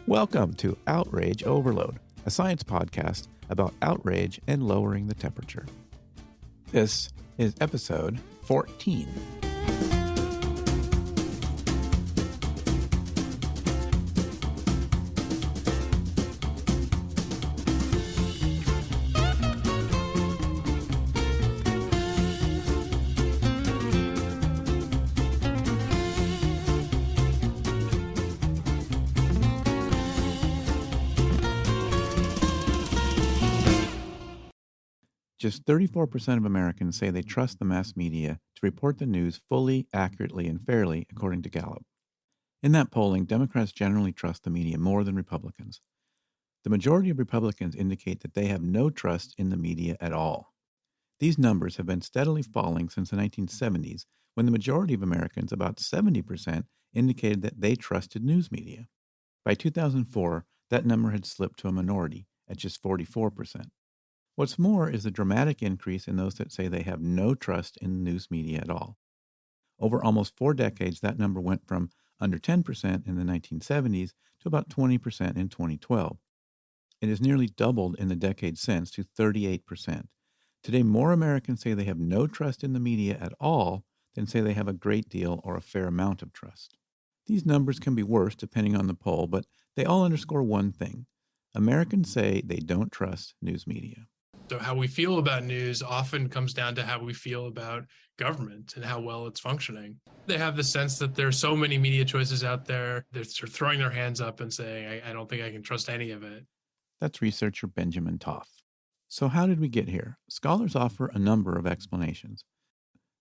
Welcome to Outrage Overload, a science podcast about outrage and lowering the temperature. This is episode 14. Just 34% of Americans say they trust the mass media to report the news fully, accurately, and fairly, according to Gallup. In that polling, Democrats generally trust the media more than Republicans. The majority of Republicans indicate that they have no trust in the media at all. These numbers have been steadily falling since the 1970s, when the majority of Americans, about 70%, indicated that they trusted news media. By 2004, that number had slipped to a minority at just 44%. What's more is the dramatic increase in those that say they have no trust in the news media at all. Over almost 4 decades, that number went from under 10% in the 1970s to about 20% in 2012. It has nearly doubled in the decade since to 38%. Today, more Americans say they have no trust in the media at all than say they have a great deal or a fair amount of trust. These numbers can be worse depending on the poll, but they all underscore one thing. Americans say they don't trust news media. So how we feel about news often comes down to how we feel about government and how well it's functioning. They have the sense that there's so many media choices out there. They're sort of throwing their hands up and saying, I don't think I can trust any of it. That's researcher Benjamin Toff. So how did we get here? Scholars offer a number of explanations.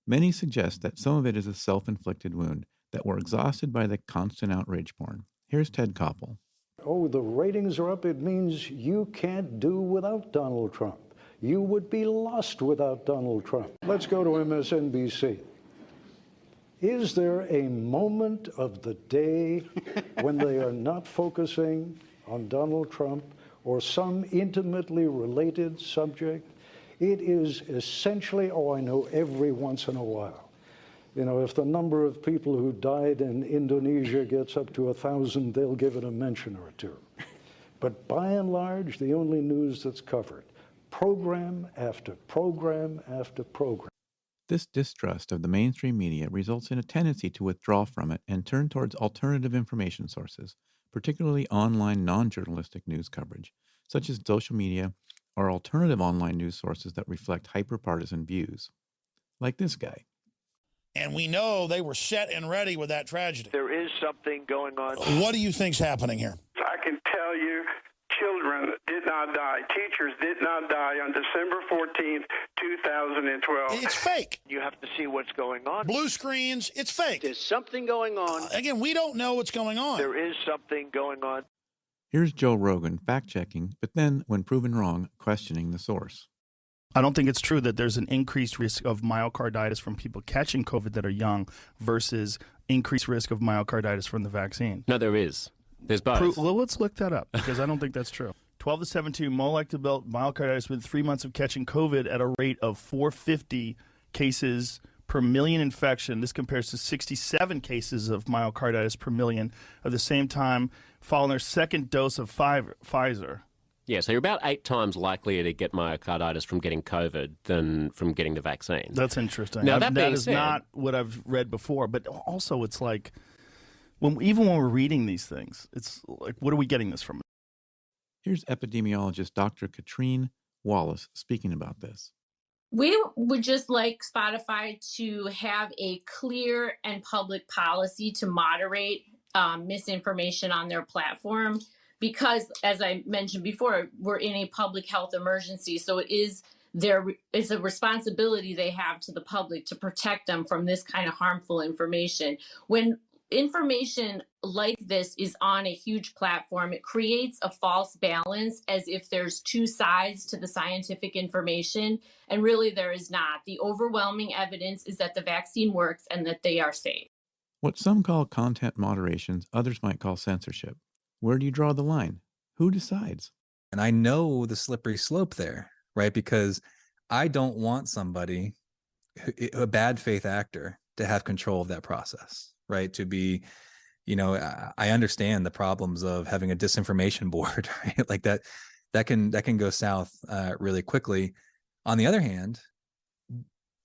Many suggest that some of it is a self-inflicted wound, that we're exhausted by the constant outrage porn. Here's Ted Koppel. Oh, the ratings are up. It means you can't do without Donald Trump. You would be lost without Donald Trump. Let's go to MSNBC. Is there a moment of the day when they are not focusing on Donald Trump or some intimately related subject? It is essentially, I know every once in a while. You know, if the number of people who died in Indonesia gets up to 1,000, they'll give it a mention or two. But by and large, the only news that's covered, program after program after program. This distrust of the mainstream media results in a tendency to withdraw from it and turn towards alternative information sources, particularly online non-journalistic news coverage, such as social media or alternative online news sources that reflect hyper-partisan views. Like this guy. And we know they were set and ready with that tragedy. There is something going on. What do you think's happening here? I can tell you, children did not die. Teachers did not die on December 14th, 2012. It's fake. You have to see what's going on. Blue screens, it's fake. There's something going on. Again, we don't know what's going on. There is something going on. Here's Joe Rogan fact-checking, but then, when proven wrong, questioning the source. I don't think it's true that there's an increased risk of myocarditis from people catching COVID that are young versus increased risk of myocarditis from the vaccine. No, there is. There's both. Well, let's look that up because I don't think that's true. 12 to 17 molecular myocarditis within 3 months of catching COVID at a rate of 450 cases per million infection. This compares to 67 cases of myocarditis per million at the same time following their second dose of Pfizer. Yeah, so you're about 8 times likelier to get myocarditis from getting COVID than from getting the vaccine. That's interesting. Now, that is said, not what I've read before, but also it's like, even when we're reading these things, it's like, what are we getting this from? Here's epidemiologist Dr. Katrine Wallace speaking about this. We would just like Spotify to have a clear and public policy to moderate misinformation on their platform. Because, as I mentioned before, we're in a public health emergency, so it's a responsibility they have to the public to protect them from this kind of harmful information. When information like this is on a huge platform, it creates a false balance as if there's two sides to the scientific information, and really there is not. The overwhelming evidence is that the vaccine works and that they are safe. What some call content moderation, others might call censorship. Where do you draw the line? Who decides? And I know the slippery slope there, right? Because I don't want somebody, a bad faith actor, to have control of that process, right? To be I understand the problems of having a disinformation board, right? Like that can go south really quickly. On the other hand,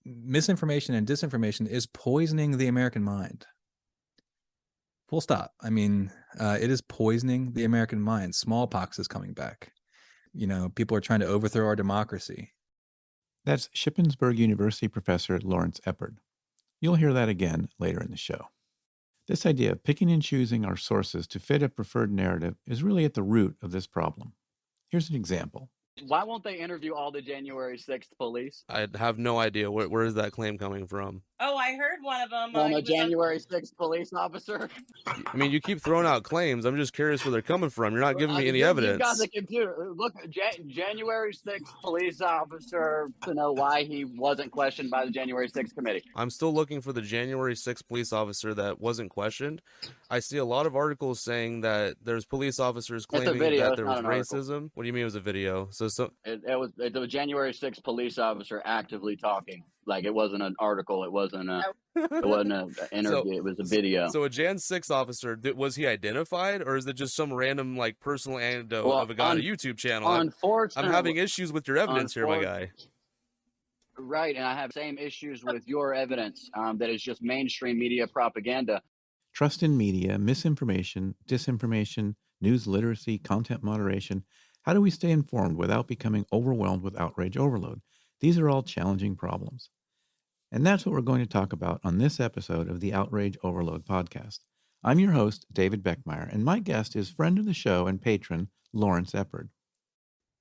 misinformation and disinformation is poisoning the American mind. Full stop. I mean, it is poisoning the American mind. Smallpox is coming back. People are trying to overthrow our democracy. That's Shippensburg University professor Lawrence Eppard. You'll hear that again later in the show. This idea of picking and choosing our sources to fit a preferred narrative is really at the root of this problem. Here's an example. Why won't they interview all the January 6th police? I have no idea. Where is that claim coming from? Oh, I heard one of them. On a January 6th police officer? I mean, you keep throwing out claims. I'm just curious where they're coming from. You're not giving me any evidence. You've got the computer. Look, January 6th police officer to know why he wasn't questioned by the January 6th committee. I'm still looking for the January 6th police officer that wasn't questioned. I see a lot of articles saying that there's police officers claiming that there was racism. What do you mean it was a video? It was the January 6th police officer actively talking. Like, it wasn't an article. It wasn't an interview. It was a video. So a Jan 6 officer, was he identified, or is it just some random personal anecdote of a guy on a YouTube channel? Unfortunately, I'm having issues with your evidence here, my guy. Right, and I have same issues with your evidence. That is just mainstream media propaganda. Trust in media, misinformation, disinformation, news literacy, content moderation. How do we stay informed without becoming overwhelmed with outrage overload? These are all challenging problems. And that's what we're going to talk about on this episode of the Outrage Overload podcast. I'm your host, David Beckmeyer, and my guest is friend of the show and patron, Lawrence Eppard.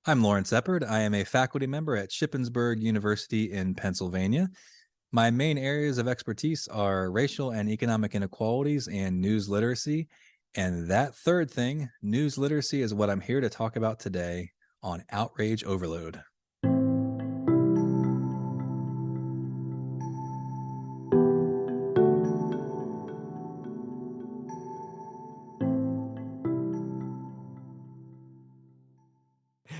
I'm Lawrence Eppard. I am a faculty member at Shippensburg University in Pennsylvania. My main areas of expertise are racial and economic inequalities and news literacy. And that third thing, news literacy, is what I'm here to talk about today on Outrage Overload.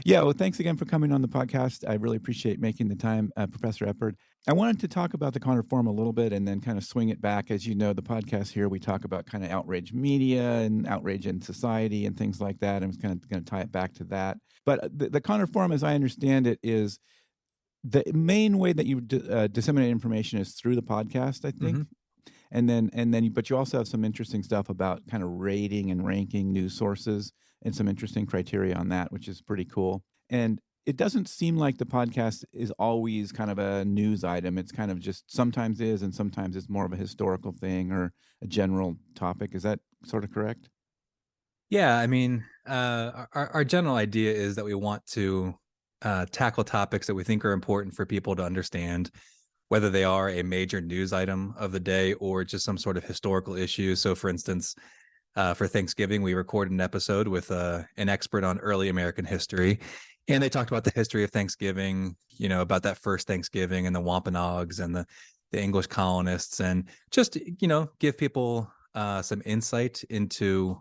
Yeah, well, thanks again for coming on the podcast. I really appreciate making the time, Professor Eppard. I wanted to talk about the counterform a little bit and then kind of swing it back. As you know, the podcast here, we talk about kind of outrage media and outrage in society and things like that. I'm kind of going to tie it back to that. But the counterform, as I understand it, is the main way that you disseminate information is through the podcast, I think. Mm-hmm. But you also have some interesting stuff about kind of rating and ranking news sources and some interesting criteria on that, which is pretty cool. And it doesn't seem like the podcast is always kind of a news item. It's kind of just sometimes is, and sometimes it's more of a historical thing or a general topic. Is that sort of correct? Yeah, I mean, our general idea is that we want to tackle topics that we think are important for people to understand, whether they are a major news item of the day or just some sort of historical issue. So, for instance, for Thanksgiving, we recorded an episode with an expert on early American history, and they talked about the history of Thanksgiving, about that first Thanksgiving and the Wampanoags and the English colonists, and just, give people some insight into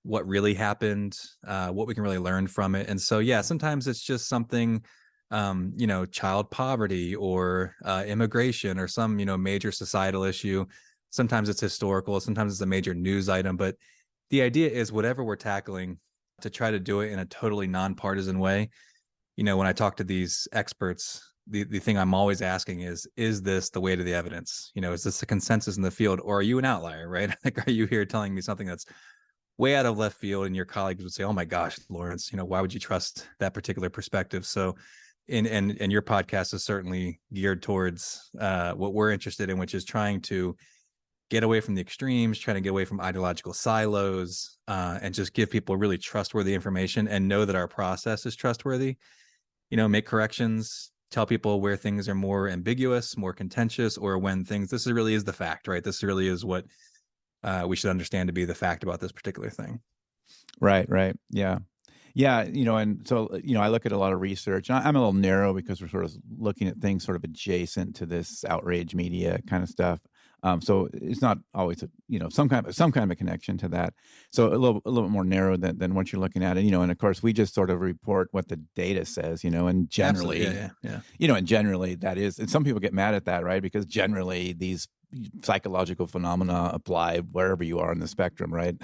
what really happened, what we can really learn from it. And so, yeah, sometimes it's just something, child poverty or immigration or some, major societal issue. Sometimes it's historical, sometimes it's a major news item, but the idea is whatever we're tackling, to try to do it in a totally nonpartisan way. When I talk to these experts, the thing I'm always asking is this the weight of the evidence? Is this a consensus in the field, or are you an outlier, right? Like, are you here telling me something that's way out of left field and your colleagues would say, oh my gosh, Lawrence, why would you trust that particular perspective? So and your podcast is certainly geared towards what we're interested in, which is trying to get away from the extremes, trying to get away from ideological silos, and just give people really trustworthy information and know that our process is trustworthy. Make corrections, tell people where things are more ambiguous, more contentious, or when this really is the fact, right? This really is what we should understand to be the fact about this particular thing. Right. Yeah. Yeah, and so, I look at a lot of research. I'm a little narrow because we're sort of looking at things sort of adjacent to this outrage media kind of stuff. So it's not always, some kind of a connection to that. So a little bit more narrow than what you're looking at. And, and of course we just sort of report what the data says, and generally, and generally that is, and some people get mad at that, right? Because generally these psychological phenomena apply wherever you are in the spectrum, right?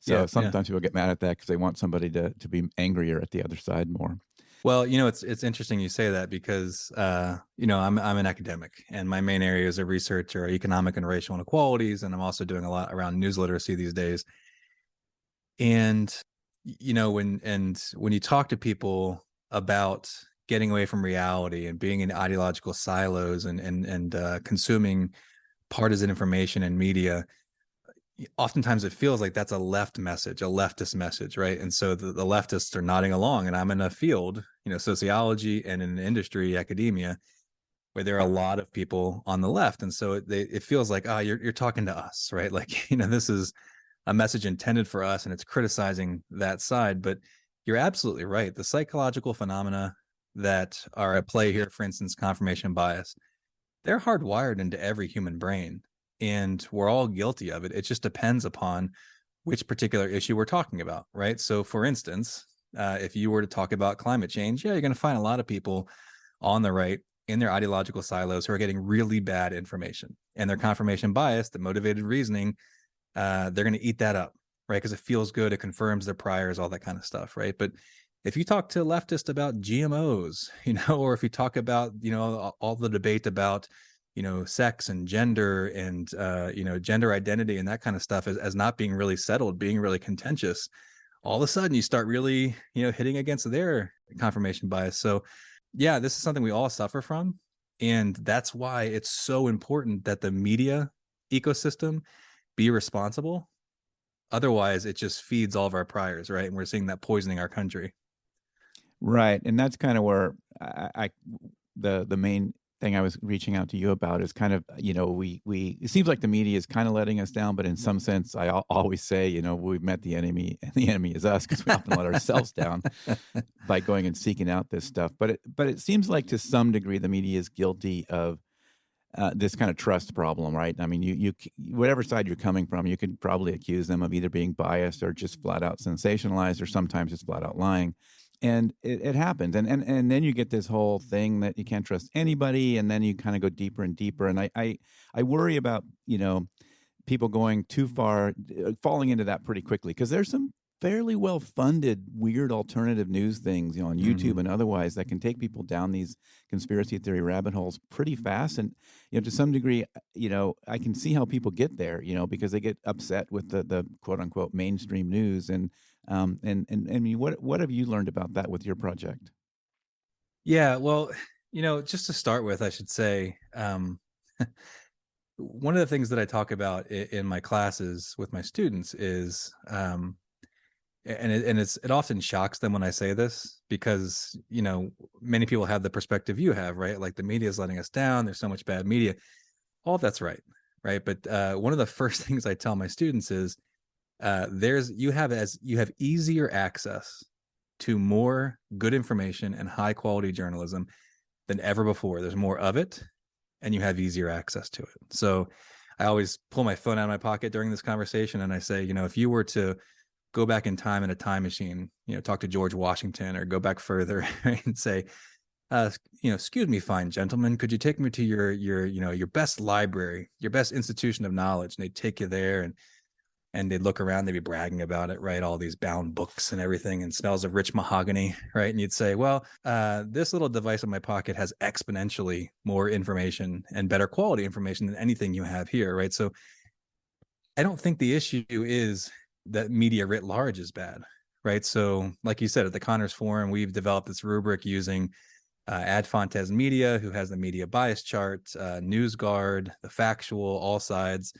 So sometimes people get mad at that because they want somebody to be angrier at the other side more. Well, it's interesting you say that because, I'm an academic and my main areas of research are economic and racial inequalities. And I'm also doing a lot around news literacy these days. And, when you talk to people about getting away from reality and being in ideological silos and consuming partisan information and media, oftentimes it feels like that's a leftist message, right? And so the leftists are nodding along, and I'm in a field, sociology, and in an industry, academia, where there are a lot of people on the left. And so it feels like, you're talking to us, right? Like, this is a message intended for us and it's criticizing that side. But you're absolutely right. The psychological phenomena that are at play here, for instance, confirmation bias, they're hardwired into every human brain. And we're all guilty of it. It just depends upon which particular issue we're talking about, right? So for instance, if you were to talk about climate change, you're going to find a lot of people on the right in their ideological silos who are getting really bad information. And their confirmation bias, the motivated reasoning, they're going to eat that up, right? Because it feels good, it confirms their priors, all that kind of stuff, right? But if you talk to leftists about GMOs, or if you talk about, all the debate about, sex and gender and, gender identity and that kind of stuff as not being really settled, being really contentious, all of a sudden you start really, hitting against their confirmation bias. So yeah, this is something we all suffer from. And that's why it's so important that the media ecosystem be responsible. Otherwise, it just feeds all of our priors, right? And we're seeing that poisoning our country. Right. And that's kind of where the main thing I was reaching out to you about is kind of, it seems like the media is kind of letting us down, but in some sense, I always say, we've met the enemy and the enemy is us, because we often let ourselves down by going and seeking out this stuff. But it seems like to some degree, the media is guilty of this kind of trust problem, right? I mean, you whatever side you're coming from, you could probably accuse them of either being biased or just flat out sensationalized, or sometimes it's flat out lying. And it happens. And then you get this whole thing that you can't trust anybody. And then you kind of go deeper and deeper. And I worry about, people going too far, falling into that pretty quickly, because there's some fairly well-funded, weird alternative news things, on YouTube and otherwise that can take people down these conspiracy theory rabbit holes pretty fast. And, to some degree, I can see how people get there, because they get upset with the quote unquote mainstream news. And what have you learned about that with your project? Yeah, well, just to start with, I should say, one of the things that I talk about in my classes with my students is, and it often shocks them when I say this, because, many people have the perspective you have, right? Like the media is letting us down. There's so much bad media. All of that's right. Right. But one of the first things I tell my students is, you have easier access to more good information and high quality journalism than ever before. There's more of it, and you have easier access to it. So I always pull my phone out of my pocket during this conversation, and I say, if you were to go back in time in a time machine, talk to George Washington, or go back further and say, excuse me, fine gentlemen, could you take me to your best library, your best institution of knowledge? And they'd take you there, and they'd look around, they'd be bragging about it, right? All these bound books and everything, and smells of rich mahogany, right? And you'd say, well, this little device in my pocket has exponentially more information and better quality information than anything you have here, right? So I don't think the issue is that media writ large is bad, right? So like you said, at the Connors Forum, we've developed this rubric using Ad Fontes Media, who has the media bias chart, NewsGuard, the Factual, All Sides.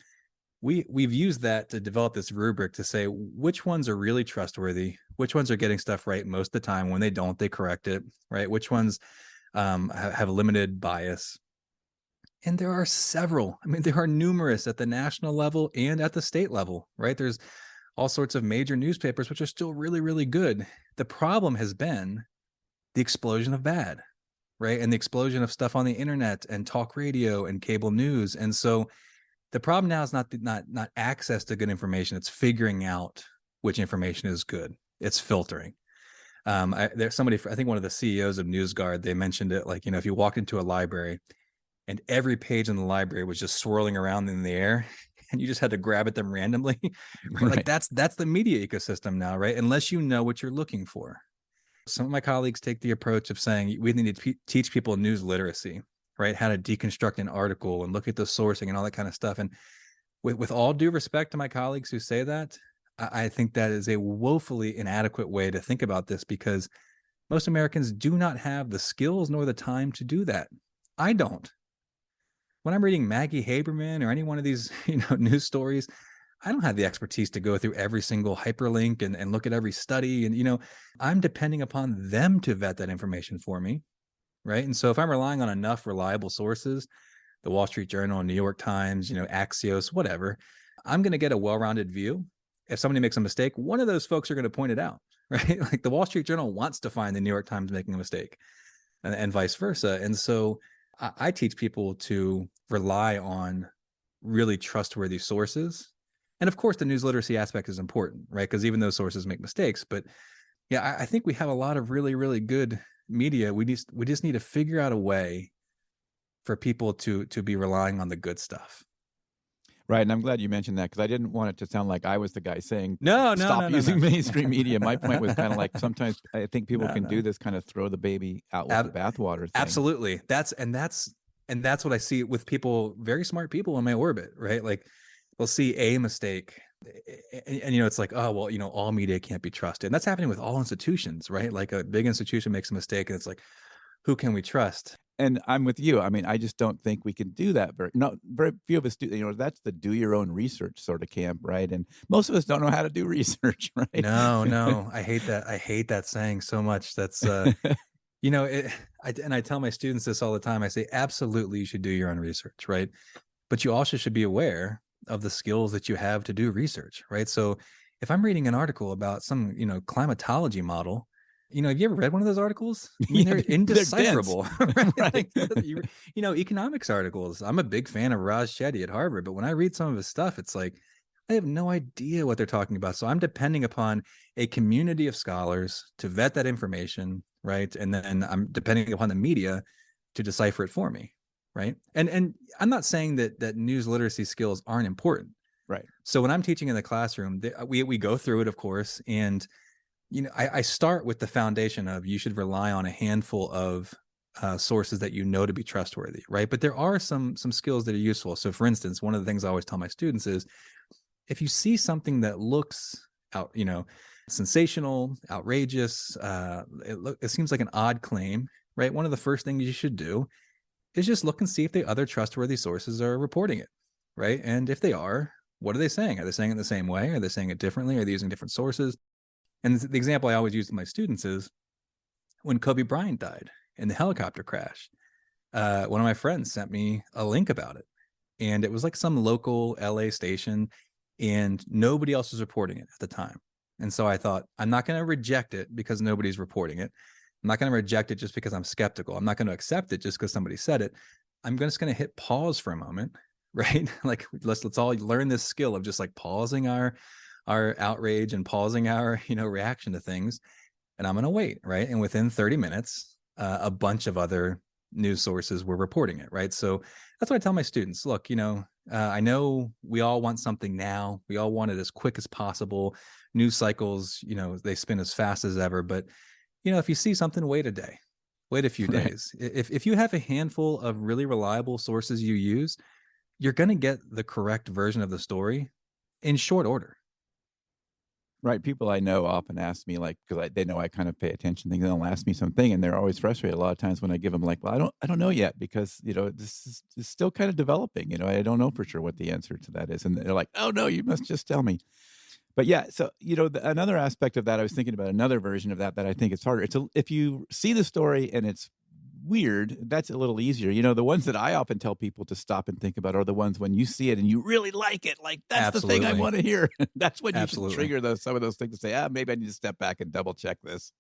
We've used that to develop this rubric to say which ones are really trustworthy, which ones are getting stuff right most of the time. When they don't, they correct it, right? Which ones have limited bias. And there are several. I mean, there are numerous at the national level and at the state level, right? There's all sorts of major newspapers which are still really, really good. The problem has been the explosion of bad, right? And the explosion of stuff on the internet and talk radio and cable news. And so The problem now is not access to good information. It's figuring out which information is good. It's filtering. There's somebody, I think one of the CEOs of NewsGuard, they mentioned it, like, if you walked into a library and every page in the library was just swirling around in the air and you just had to grab at them randomly. Right? Like that's the media ecosystem now, right? Unless you know what you're looking for. Some of my colleagues take the approach of saying we need to teach people news literacy, right? How to deconstruct an article and look at the sourcing and all that kind of stuff. And with all due respect to my colleagues who say that, I think that is a woefully inadequate way to think about this, because most Americans do not have the skills nor the time to do that. I don't. When I'm reading Maggie Haberman or any one of these, news stories, I don't have the expertise to go through every single hyperlink and look at every study. And, I'm depending upon them to vet that information for me. Right. And so if I'm relying on enough reliable sources, the Wall Street Journal, New York Times, Axios, whatever, I'm going to get a well-rounded view. If somebody makes a mistake, one of those folks are going to point it out, right? Like the Wall Street Journal wants to find the New York Times making a mistake, and vice versa. And so I teach people to rely on really trustworthy sources. And of course, the news literacy aspect is important, right? Because even those sources make mistakes. But yeah, I think we have a lot of really, really good media. We just need to figure out a way for people to be relying on the good stuff. Right, and I'm glad you mentioned that, because I didn't want it to sound like I was the guy saying, no, stop using mainstream media. My point was kind of like, sometimes I think people can do this kind of throw the baby out with the bathwater thing. Absolutely. That's what I see with people, very smart people in my orbit, right? Like they'll see a mistake and it's like, oh, well, all media can't be trusted. And that's happening with all institutions, right? Like a big institution makes a mistake and it's like, who can we trust? And I'm with you. I mean, I just don't think we can do that. Very few of us do. That's the do your own research sort of camp, right? And most of us don't know how to do research, right? No. I hate that. I hate that saying so much. That's, I tell my students this all the time. I say, absolutely, you should do your own research, right? But you also should be aware of the skills that you have to do research, right? So if I'm reading an article about some, climatology model, have you ever read one of those articles? I mean, they're indecipherable. Right? Economics articles. I'm a big fan of Raj Chetty at Harvard, but when I read some of his stuff, it's like, I have no idea what they're talking about. So I'm depending upon a community of scholars to vet that information, right? And then I'm depending upon the media to decipher it for me, right? And I'm not saying that news literacy skills aren't important. Right. So when I'm teaching in the classroom, we go through it, of course, and I start with the foundation of you should rely on a handful of sources that to be trustworthy, right? But there are some skills that are useful. So for instance, one of the things I always tell my students is, if you see something that looks sensational, outrageous, it seems like an odd claim, right? One of the first things you should do is just look and see if the other trustworthy sources are reporting it, right? And if they are, what are they saying? Are they saying it the same way? Are they saying it differently? Are they using different sources? And the example I always use with my students is when Kobe Bryant died in the helicopter crash. One of my friends sent me a link about it, and it was like some local LA station, and nobody else was reporting it at the time. And so I thought, I'm not going to reject it because nobody's reporting it. I'm not going to reject it just because I'm skeptical. I'm not going to accept it just because somebody said it. I'm just going to hit pause for a moment, right? Like let's all learn this skill of just like pausing our outrage and pausing our, reaction to things. And I'm going to wait, right? And within 30 minutes, a bunch of other news sources were reporting it, right? So that's what I tell my students. Look, I know we all want something now. We all want it as quick as possible. News cycles, they spin as fast as ever. But, if you see something, wait a day, wait a few days. If you have a handful of really reliable sources you use, you're going to get the correct version of the story in short order. Right. People I know often ask me, like, because they know I kind of pay attention to things, and they'll ask me something, and they're always frustrated a lot of times when I give them like, well, I don't know yet, because, this is still kind of developing. I don't know for sure what the answer to that is. And they're like, oh, no, you must just tell me. But yeah, so, another aspect of that, I was thinking about another version of that I think it's harder. If you see the story and it's weird, that's a little easier. The ones that I often tell people to stop and think about are the ones when you see it and you really like it. Like, that's Absolutely. the thing I want to hear. That's when you Absolutely. should trigger some of those things to say, maybe I need to step back and double check this.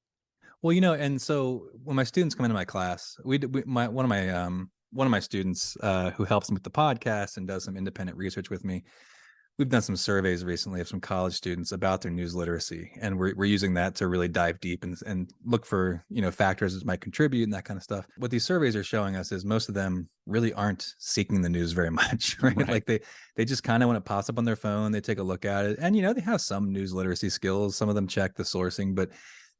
Well, and so when my students come into my class, one of my one of my students who helps me with the podcast and does some independent research with me, we've done some surveys recently of some college students about their news literacy, and we're using that to really dive deep and look for, factors that might contribute and that kind of stuff. What these surveys are showing us is most of them really aren't seeking the news very much, right? Like they just kind of, when it pops up on their phone, they take a look at it, and they have some news literacy skills. Some of them check the sourcing, but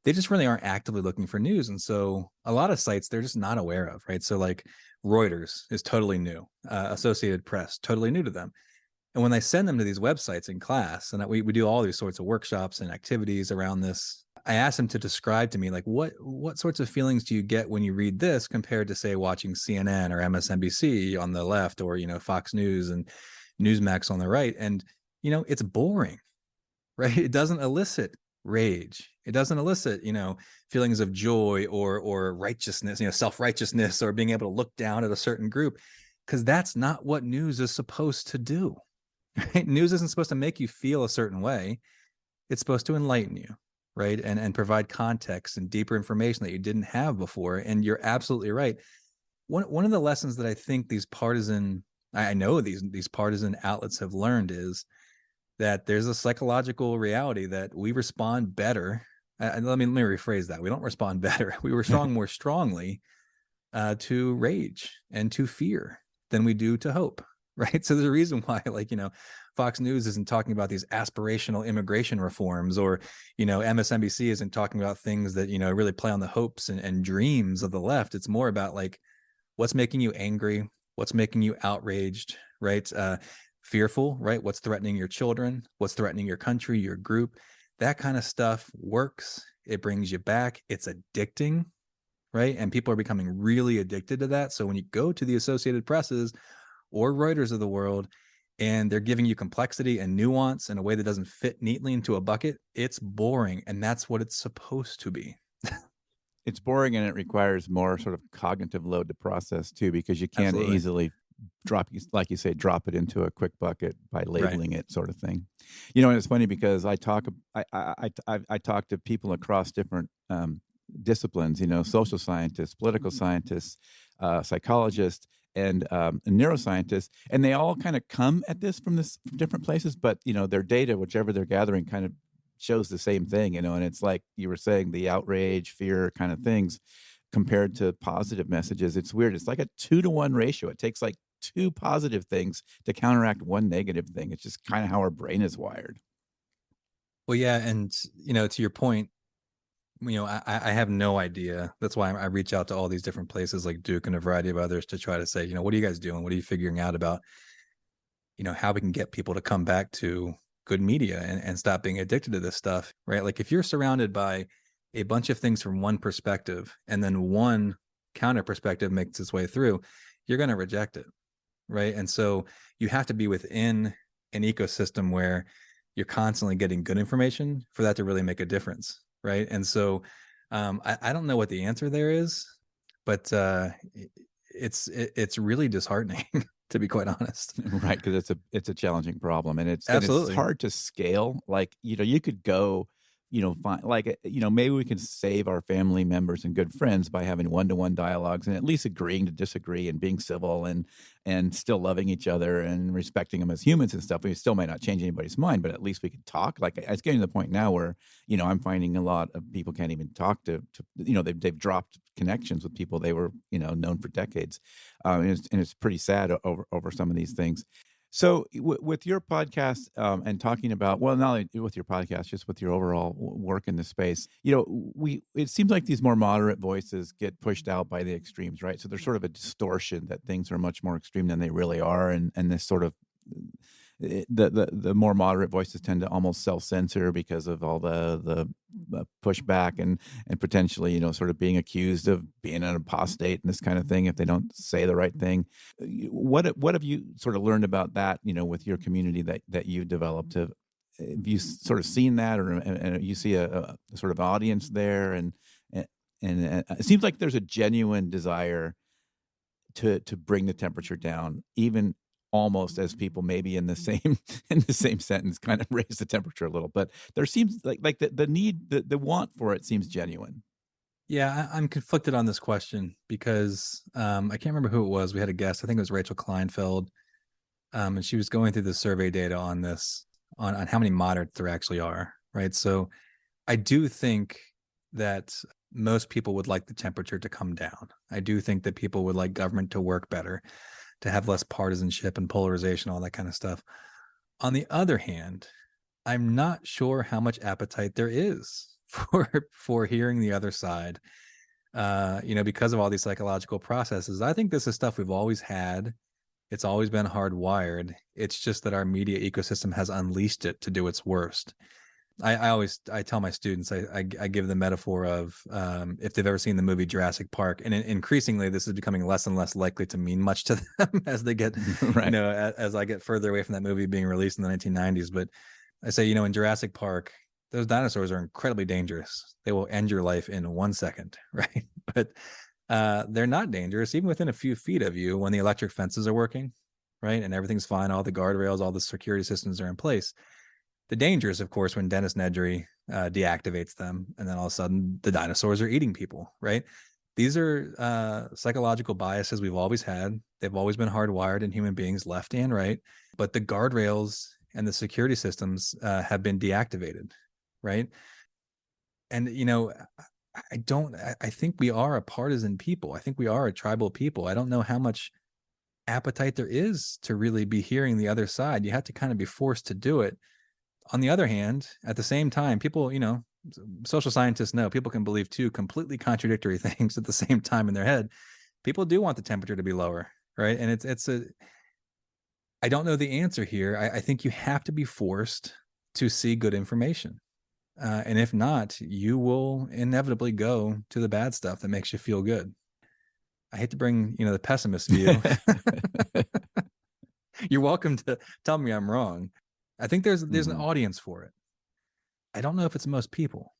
they just really aren't actively looking for news. And so a lot of sites they're just not aware of, right? So like Reuters is totally new, Associated Press, totally new to them. And when I send them to these websites in class, and we do all these sorts of workshops and activities around this, I ask them to describe to me, like, what sorts of feelings do you get when you read this compared to, say, watching CNN or MSNBC on the left, or, Fox News and Newsmax on the right? And, it's boring, right? It doesn't elicit rage. It doesn't elicit, feelings of joy or righteousness, self-righteousness, or being able to look down at a certain group, because that's not what news is supposed to do. Right? News isn't supposed to make you feel a certain way. It's supposed to enlighten you, right? And provide context and deeper information that you didn't have before. And you're absolutely right. One of the lessons that I think these partisan outlets have learned is that there's a psychological reality that we respond better. Let me rephrase that. We don't respond better. We respond more strongly to rage and to fear than we do to hope. Right. So there's a reason why, Fox News isn't talking about these aspirational immigration reforms, or, MSNBC isn't talking about things that, really play on the hopes and dreams of the left. It's more about what's making you angry, what's making you outraged, right? Fearful, right? What's threatening your children, what's threatening your country, your group. That kind of stuff works. It brings you back. It's addicting, right? And people are becoming really addicted to that. So when you go to the Associated Presses or Reuters of the world, and they're giving you complexity and nuance in a way that doesn't fit neatly into a bucket, it's boring. And that's what it's supposed to be. It's boring, and it requires more sort of cognitive load to process too, because you can't easily drop it into a quick bucket by labeling it, sort of thing. And it's funny because I talk to people across different disciplines, social scientists, political scientists, psychologists, and neuroscientists, and they all kind of come at this from different places, but their data, whichever they're gathering, kind of shows the same thing, and it's like you were saying, the outrage, fear kind of things compared to positive messages. It's weird. It's like a 2-to-1 ratio. It takes 2 positive things to counteract 1 negative thing. It's just kind of how our brain is wired. Well, yeah, and to your point, I have no idea. That's why I reach out to all these different places like Duke and a variety of others to try to say, what are you guys doing? What are you figuring out about, how we can get people to come back to good media and stop being addicted to this stuff, right? Like if you're surrounded by a bunch of things from one perspective and then one counter perspective makes its way through, you're going to reject it, right? And so you have to be within an ecosystem where you're constantly getting good information for that to really make a difference. Right. And so I don't know what the answer there is, but it's really disheartening, to be quite honest. Right. Because it's a challenging problem, and it's absolutely hard to scale. You could go, find maybe we can save our family members and good friends by having one-to-one dialogues and at least agreeing to disagree and being civil and still loving each other and respecting them as humans and stuff. We still might not change anybody's mind, but at least we could talk. It's getting to the point now where, I'm finding a lot of people can't even talk to they've dropped connections with people they were, known for decades. And it's pretty sad over some of these things. So with your podcast and talking about, well, not only with your podcast, just with your overall work in the space, it seems like these more moderate voices get pushed out by the extremes, right? So there's sort of a distortion that things are much more extreme than they really are. And this sort of, the more moderate voices tend to almost self-censor because of all the pushback and potentially, sort of being accused of being an apostate and this kind of thing if they don't say the right thing. What have you sort of learned about that, with your community that you developed? Have you sort of seen that, or you see a sort of audience there, and it seems like there's a genuine desire to bring the temperature down, even almost as people maybe in the same sentence kind of raise the temperature a little, but there seems like the need, the want for it seems genuine. Yeah, I'm conflicted on this question because I can't remember who it was. We had a guest, I think it was Rachel Kleinfeld, and she was going through the survey data on this, on how many moderates there actually are, right? So I do think that most people would like the temperature to come down. I do think that people would like government to work better, to have less partisanship and polarization, all that kind of stuff. On the other hand, I'm not sure how much appetite there is for hearing the other side. Because of all these psychological processes. I think this is stuff we've always had. It's always been hardwired. It's just that our media ecosystem has unleashed it to do its worst. I tell my students, I give the metaphor of if they've ever seen the movie Jurassic Park, and increasingly this is becoming less and less likely to mean much to them as they get, right. As I get further away from that movie being released in the 1990s. But I say, in Jurassic Park, those dinosaurs are incredibly dangerous. They will end your life in 1 second, right? But they're not dangerous even within a few feet of you when the electric fences are working, right? And everything's fine. All the guardrails, all the security systems are in place. The danger is, of course, when Dennis Nedry deactivates them, and then all of a sudden the dinosaurs are eating people, right? These are psychological biases we've always had. They've always been hardwired in human beings, left and right. But the guardrails and the security systems have been deactivated, right? And, I think we are a partisan people. I think we are a tribal people. I don't know how much appetite there is to really be hearing the other side. You have to kind of be forced to do it. On the other hand, at the same time, people, social scientists know people can believe two completely contradictory things at the same time in their head. People do want the temperature to be lower, right? And I don't know the answer here. I think you have to be forced to see good information. And if not, you will inevitably go to the bad stuff that makes you feel good. I hate to bring, the pessimist view. You're welcome to tell me I'm wrong. I think there's an audience for it. I don't know if it's most people.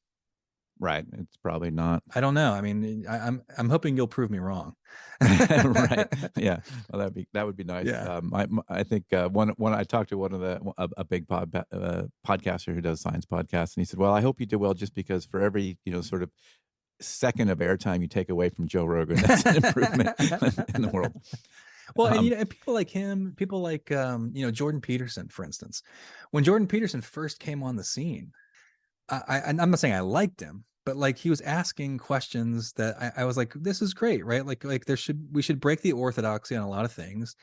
Right. It's probably not. I don't know. I mean, I'm hoping you'll prove me wrong. Right. Yeah. Well, that would be nice. Yeah. I think one I talked to one of a big podcaster who does science podcasts, and he said, "Well, I hope you do well, just because for every sort of second of airtime you take away from Joe Rogan, that's an improvement in the world." Well, and people like him, people like Jordan Peterson, for instance. When Jordan Peterson first came on the scene, I'm not saying I liked him, but like he was asking questions that I was like, this is great, right? Like we should break the orthodoxy on a lot of things,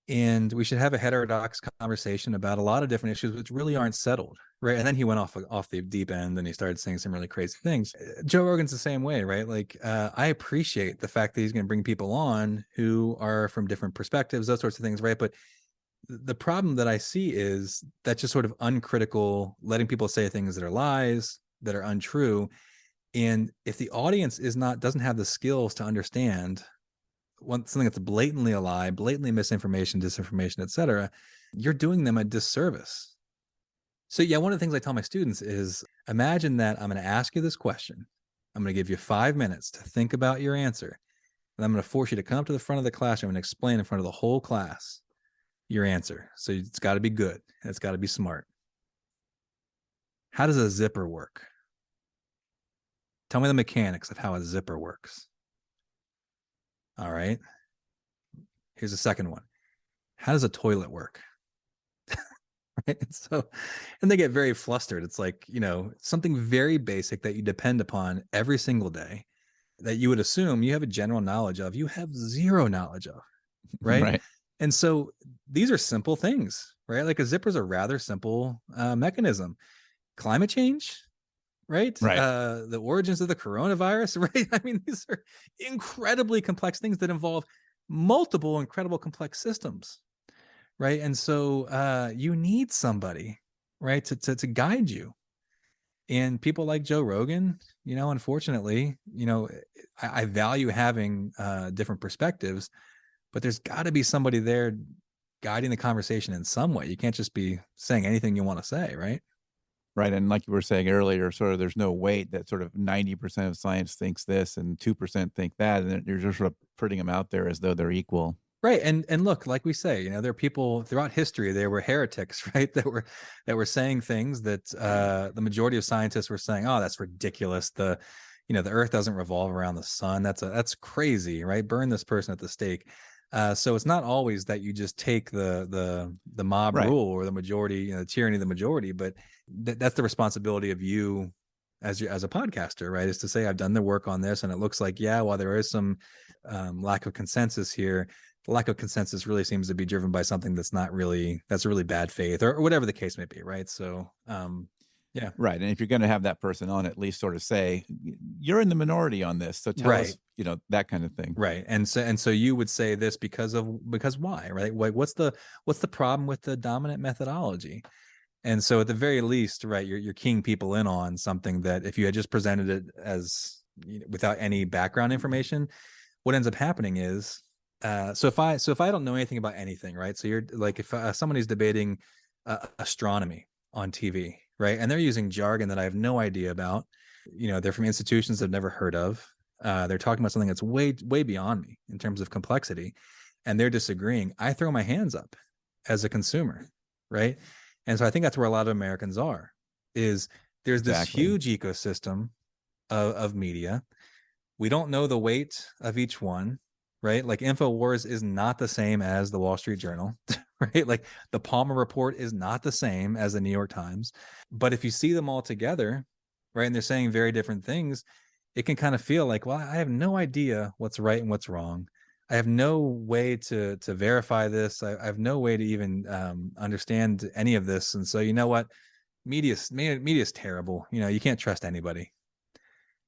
and we should have a heterodox conversation about a lot of different issues which really aren't settled, right? And then he went off the deep end and he started saying some really crazy things. Joe Rogan's the same way, right? Like I appreciate the fact that he's going to bring people on who are from different perspectives, those sorts of things, right? But the problem that I see is that just sort of uncritical, letting people say things that are lies, that are untrue. And if the audience doesn't have the skills to understand something that's blatantly a lie, blatantly misinformation, disinformation, etc., you're doing them a disservice. So yeah, one of the things I tell my students is, imagine that I'm going to ask you this question. I'm going to give you 5 minutes to think about your answer. And I'm going to force you to come up to the front of the classroom and explain in front of the whole class your answer. So it's got to be good. And it's got to be smart. How does a zipper work? Tell me the mechanics of how a zipper works. All right. Here's the second one. How does a toilet work? Right. And they get very flustered. It's like, something very basic that you depend upon every single day that you would assume you have a general knowledge of, you have zero knowledge of. Right. Right. And so these are simple things, right? Like a zipper is a rather simple mechanism. Climate change, right? The origins of the coronavirus, right? I mean, these are incredibly complex things that involve multiple incredible complex systems, right? And so you need somebody, right, to guide you. And people like Joe Rogan, unfortunately, I value having different perspectives, but there's got to be somebody there guiding the conversation in some way. You can't just be saying anything you want to say, right? Right. And like you were saying earlier, sort of there's no weight that sort of 90% of science thinks this and 2% think that. And you're just sort of putting them out there as though they're equal. Right. And look, like we say, there are people throughout history, there were heretics, right? That were saying things that the majority of scientists were saying, oh, that's ridiculous. The the earth doesn't revolve around the sun. That's crazy, right? Burn this person at the stake. So it's not always that you just take the mob Right. rule or the majority, the tyranny of the majority, but that's the responsibility of you as a podcaster, right? Is to say, I've done the work on this, and it looks like, while there is some lack of consensus here, the lack of consensus really seems to be driven by something that's really bad faith or whatever the case may be, right? So yeah. Right. And if you're going to have that person on, at least sort of say, you're in the minority on this. So tell us, that kind of thing. Right. And so you would say this because why, right? What's the problem with the dominant methodology? And so at the very least, right, you're keying people in on something that if you had just presented it as without any background information, what ends up happening is, so if I don't know anything about anything, right? So you're like, if somebody's debating astronomy on TV, right, and they're using jargon that I have no idea about, they're from institutions I've never heard of. They're talking about something that's way beyond me in terms of complexity, and they're disagreeing. I throw my hands up as a consumer, right? And so I think that's where a lot of Americans are. There's this huge ecosystem of media. We don't know the weight of each one, right? Like InfoWars is not the same as the Wall Street Journal, right? Like the Palmer Report is not the same as the New York Times. But if you see them all together, right, and they're saying very different things, it can kind of feel like, well, I have no idea what's right and what's wrong. I have no way to verify this. I have no way to even understand any of this. And so, you know what? Media is terrible. You can't trust anybody.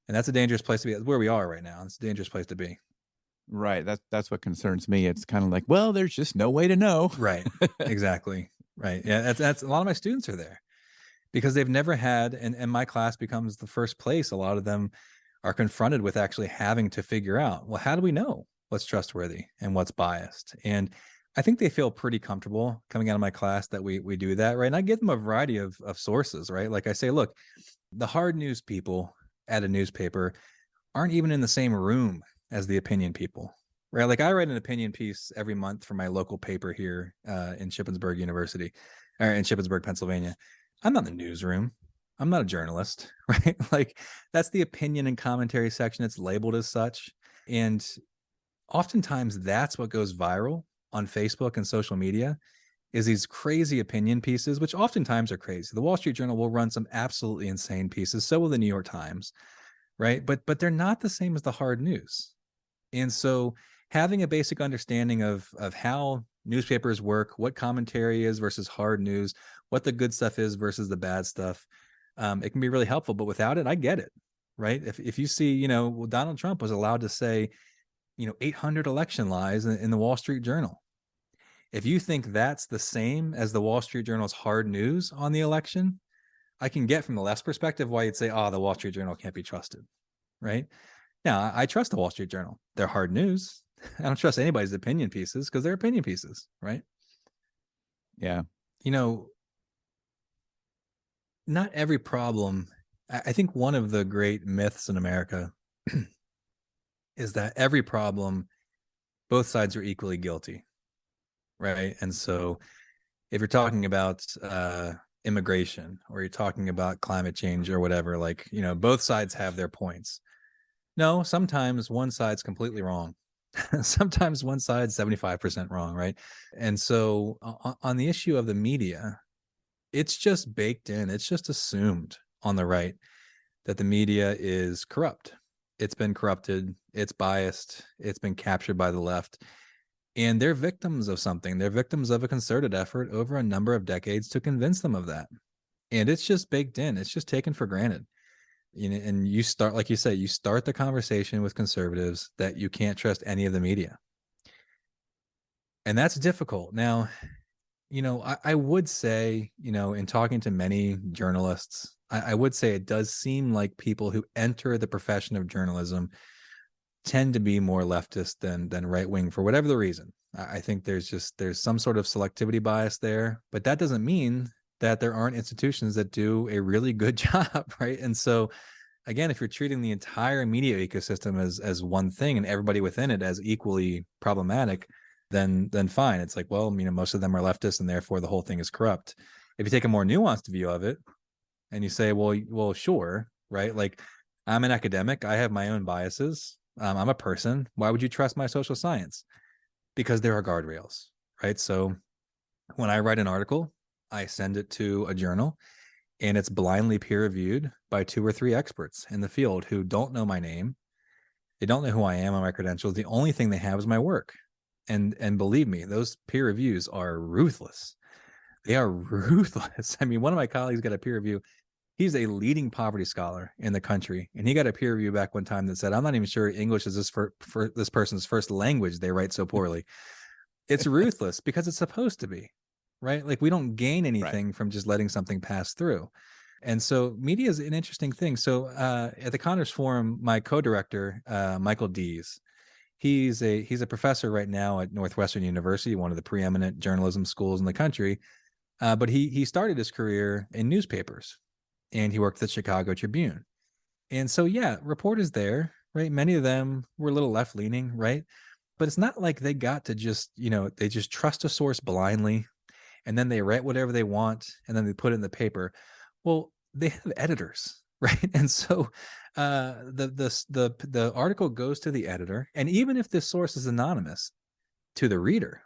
And that's a dangerous place to be. Where we are right now. It's a dangerous place to be. Right. That's what concerns me. It's kind of like, well, there's just no way to know. Right. Exactly. Right. Yeah. That's a lot of my students are there because they've never had, and my class becomes the first place. A lot of them are confronted with actually having to figure out, well, how do we know what's trustworthy and what's biased? And I think they feel pretty comfortable coming out of my class that we do that, right? And I give them a variety of sources, right? Like I say, look, the hard news people at a newspaper aren't even in the same room as the opinion people, right? Like I write an opinion piece every month for my local paper here in Shippensburg University, or in Shippensburg, Pennsylvania. I'm not in the newsroom. I'm not a journalist, right? Like that's the opinion and commentary section. It's labeled as such. And oftentimes that's what goes viral on Facebook and social media is these crazy opinion pieces, which oftentimes are crazy. The Wall Street Journal will run some absolutely insane pieces. So will the New York Times, right? But they're not the same as the hard news. And so having a basic understanding of how newspapers work, what commentary is versus hard news, what the good stuff is versus the bad stuff, it can be really helpful. But without it, I get it, right? If you see, Donald Trump was allowed to say, 800 election lies in the Wall Street Journal. If you think that's the same as the Wall Street Journal's hard news on the election, I can get from the left's perspective why you'd say, the Wall Street Journal can't be trusted, right? Now, I trust the Wall Street Journal. They're hard news. I don't trust anybody's opinion pieces because they're opinion pieces, right? Yeah. Not every problem. I think one of the great myths in America is that every problem, both sides are equally guilty, right? And so if you're talking about immigration or you're talking about climate change or whatever, like, both sides have their points. No, sometimes one side's completely wrong. Sometimes one side's 75% wrong, right? And so on the issue of the media, it's just baked in. It's just assumed on the right that the media is corrupt. It's been corrupted. It's biased. It's been captured by the left. And they're victims of something. They're victims of a concerted effort over a number of decades to convince them of that. And it's just baked in. It's just taken for granted. And you start, like you say, you start the conversation with conservatives that you can't trust any of the media. And that's difficult. Now, I would say, in talking to many journalists, I would say it does seem like people who enter the profession of journalism tend to be more leftist than right-wing for whatever the reason. I think there's some sort of selectivity bias there, but that doesn't mean that there aren't institutions that do a really good job, right? And so, again, if you're treating the entire media ecosystem as one thing and everybody within it as equally problematic, then fine. It's like, well, most of them are leftists and therefore the whole thing is corrupt. If you take a more nuanced view of it and you say, well, sure, right? Like I'm an academic. I have my own biases. I'm a person. Why would you trust my social science? Because there are guardrails, right? So when I write an article, I send it to a journal, and it's blindly peer reviewed by 2 or 3 experts in the field who don't know my name. They don't know who I am or my credentials. The only thing they have is my work. And believe me, those peer reviews are ruthless. They are ruthless. I mean, one of my colleagues got a peer review. He's a leading poverty scholar in the country, and he got a peer review back one time that said, "I'm not even sure English is this for this person's first language. They write so poorly." It's ruthless because it's supposed to be, right? Like, we don't gain anything from just letting something pass through. And so media is an interesting thing. So at the Connors Forum, my co-director, Michael Dees, he's a professor right now at Northwestern University, one of the preeminent journalism schools in the country. But he started his career in newspapers, and he worked at the Chicago Tribune. And so, yeah, reporters there, right? Many of them were a little left leaning, right? But it's not like they got to just, they just trust a source blindly, and then they write whatever they want, and then they put it in the paper. Well, they have editors, right? And so the article goes to the editor, and even if this source is anonymous to the reader,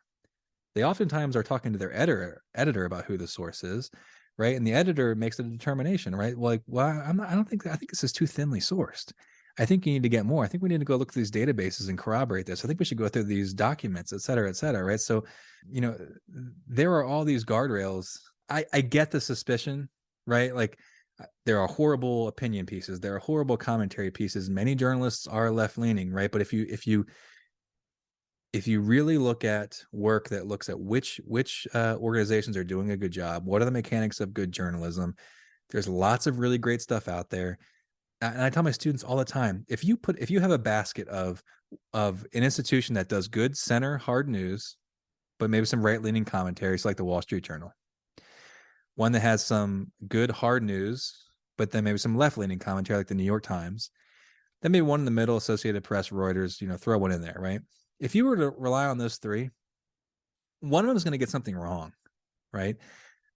they oftentimes are talking to their editor about who the source is, right? And the editor makes a determination, right? Like, well, I think this is too thinly sourced. I think you need to get more. I think we need to go look through these databases and corroborate this. I think we should go through these documents, et cetera, right? So, there are all these guardrails. I get the suspicion, right? Like, there are horrible opinion pieces. There are horrible commentary pieces. Many journalists are left-leaning, right? But if you really look at work that looks at which organizations are doing a good job, what are the mechanics of good journalism, there's lots of really great stuff out there. And I tell my students all the time, if you have a basket of an institution that does good center hard news, but maybe some right-leaning commentaries like the Wall Street Journal, one that has some good hard news, but then maybe some left-leaning commentary like the New York Times, then maybe one in the middle, Associated Press, Reuters, throw one in there, right? If you were to rely on those 3, one of them is going to get something wrong, right?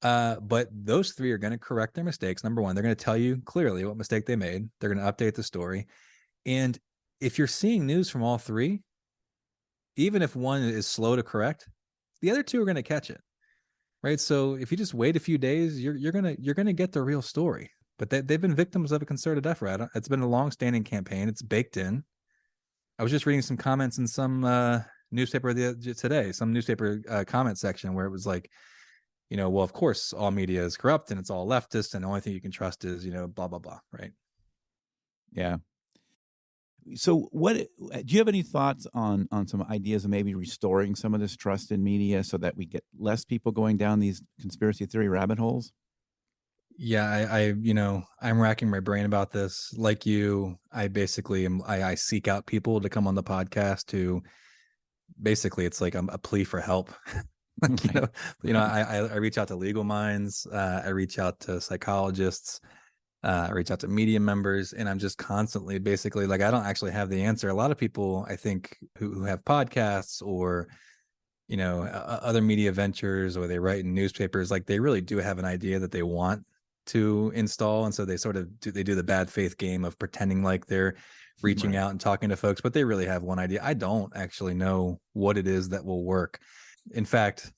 But those 3 are going to correct their mistakes. Number one, they're going to tell you clearly what mistake they made. They're going to update the story. And if you're seeing news from all 3, even if one is slow to correct, the other 2 are going to catch it, right? So if you just wait a few days, you're going to get the real story. But they've been victims of a concerted effort. It's been a long-standing campaign. It's baked in. I was just reading some comments in some newspaper today, some newspaper comment section where it was like, well, of course, all media is corrupt and it's all leftist, and the only thing you can trust is, blah, blah, blah, right? Yeah. So do you have any thoughts on some ideas of maybe restoring some of this trust in media so that we get less people going down these conspiracy theory rabbit holes? Yeah, I'm racking my brain about this. Like you, I basically I seek out people to come on the podcast to basically, it's like a plea for help. Like, I reach out to legal minds, I reach out to psychologists, I reach out to media members, and I'm just constantly basically like, I don't actually have the answer. A lot of people, I think, who have podcasts or other media ventures, or they write in newspapers, like they really do have an idea that they want to install, and so they do the bad faith game of pretending like they're reaching out and talking to folks, but they really have one idea. I don't actually know what it is that will work. In fact,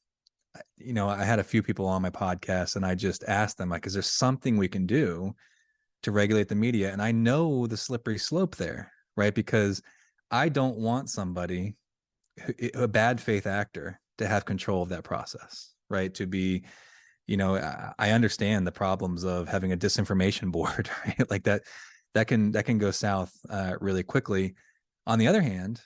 I had a few people on my podcast, and I just asked them, like, is there something we can do to regulate the media? And I know the slippery slope there, right? Because I don't want somebody, a bad faith actor, to have control of that process, right? To be, I understand the problems of having a disinformation board, right? Like that can go south really quickly. On the other hand,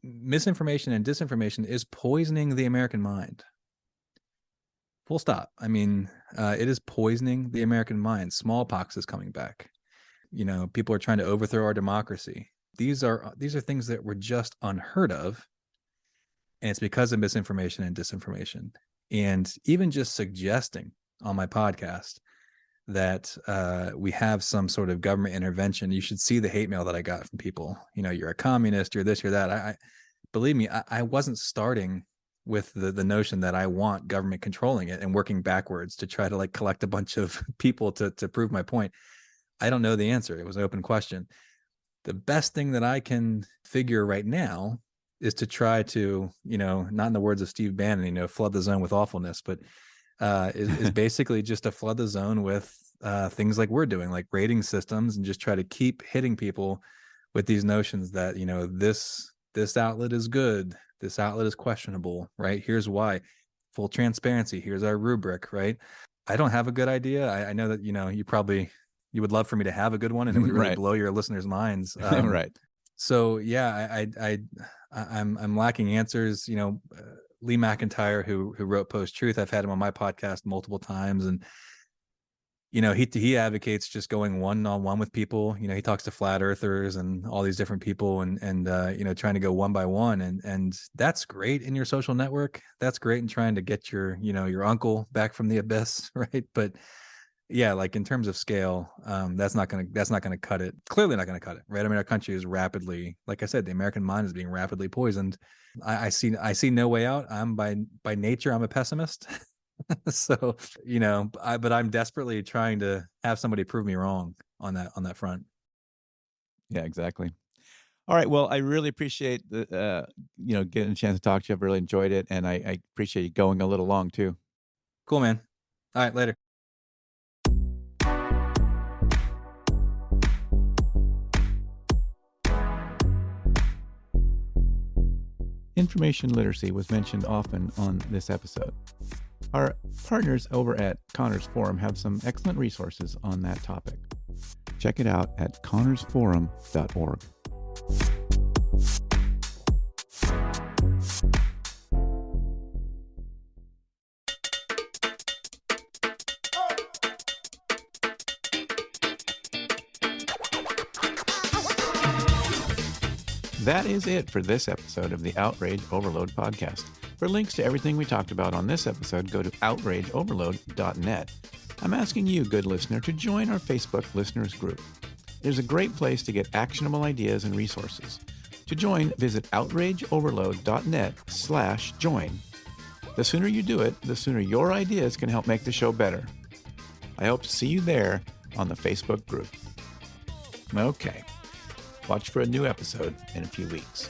misinformation and disinformation is poisoning the American mind. Full stop. I mean, it is poisoning the American mind. Smallpox is coming back. People are trying to overthrow our democracy. These are things that were just unheard of, and it's because of misinformation and disinformation. And even just suggesting on my podcast that we have some sort of government intervention, you should see the hate mail that I got from people. You're a communist, you're this, you're that. I believe me, I wasn't starting with the notion that I want government controlling it and working backwards to try to like collect a bunch of people to prove my point. I don't know the answer. It was an open question. The best thing that I can figure right now is to try to, not in the words of Steve Bannon, flood the zone with awfulness, but is basically just to flood the zone with things like we're doing, like rating systems, and just try to keep hitting people with these notions that, this outlet is good, this outlet is questionable, right? Here's why. Full transparency. Here's our rubric, right? I don't have a good idea. I know that, you would love for me to have a good one, and it would really blow your listeners' minds. Right. So yeah, I'm lacking answers. Lee McIntyre, who wrote Post Truth, I've had him on my podcast multiple times, and he advocates just going one-on-one with people. He talks to flat earthers and all these different people, and trying to go one by one, and that's great in your social network. That's great in trying to get your uncle back from the abyss, right? But yeah, like in terms of scale, that's not gonna cut it. Clearly not gonna cut it, right? I mean, our country is rapidly, like I said, the American mind is being rapidly poisoned. I see no way out. I'm by nature, I'm a pessimist. So, but I'm desperately trying to have somebody prove me wrong on that front. Yeah, exactly. All right. Well, I really appreciate the, getting a chance to talk to you. I've really enjoyed it. And I appreciate you going a little long too. Cool, man. All right. Later. Information literacy was mentioned often on this episode. Our partners over at Connors Forum have some excellent resources on that topic. Check it out at connorsforum.org. That is it for this episode of the Outrage Overload podcast. For links to everything we talked about on this episode, go to outrageoverload.net. I'm asking you, good listener, to join our Facebook listeners group. It is a great place to get actionable ideas and resources. To join, visit outrageoverload.net/join. The sooner you do it, the sooner your ideas can help make the show better. I hope to see you there on the Facebook group. Okay. Watch for a new episode in a few weeks.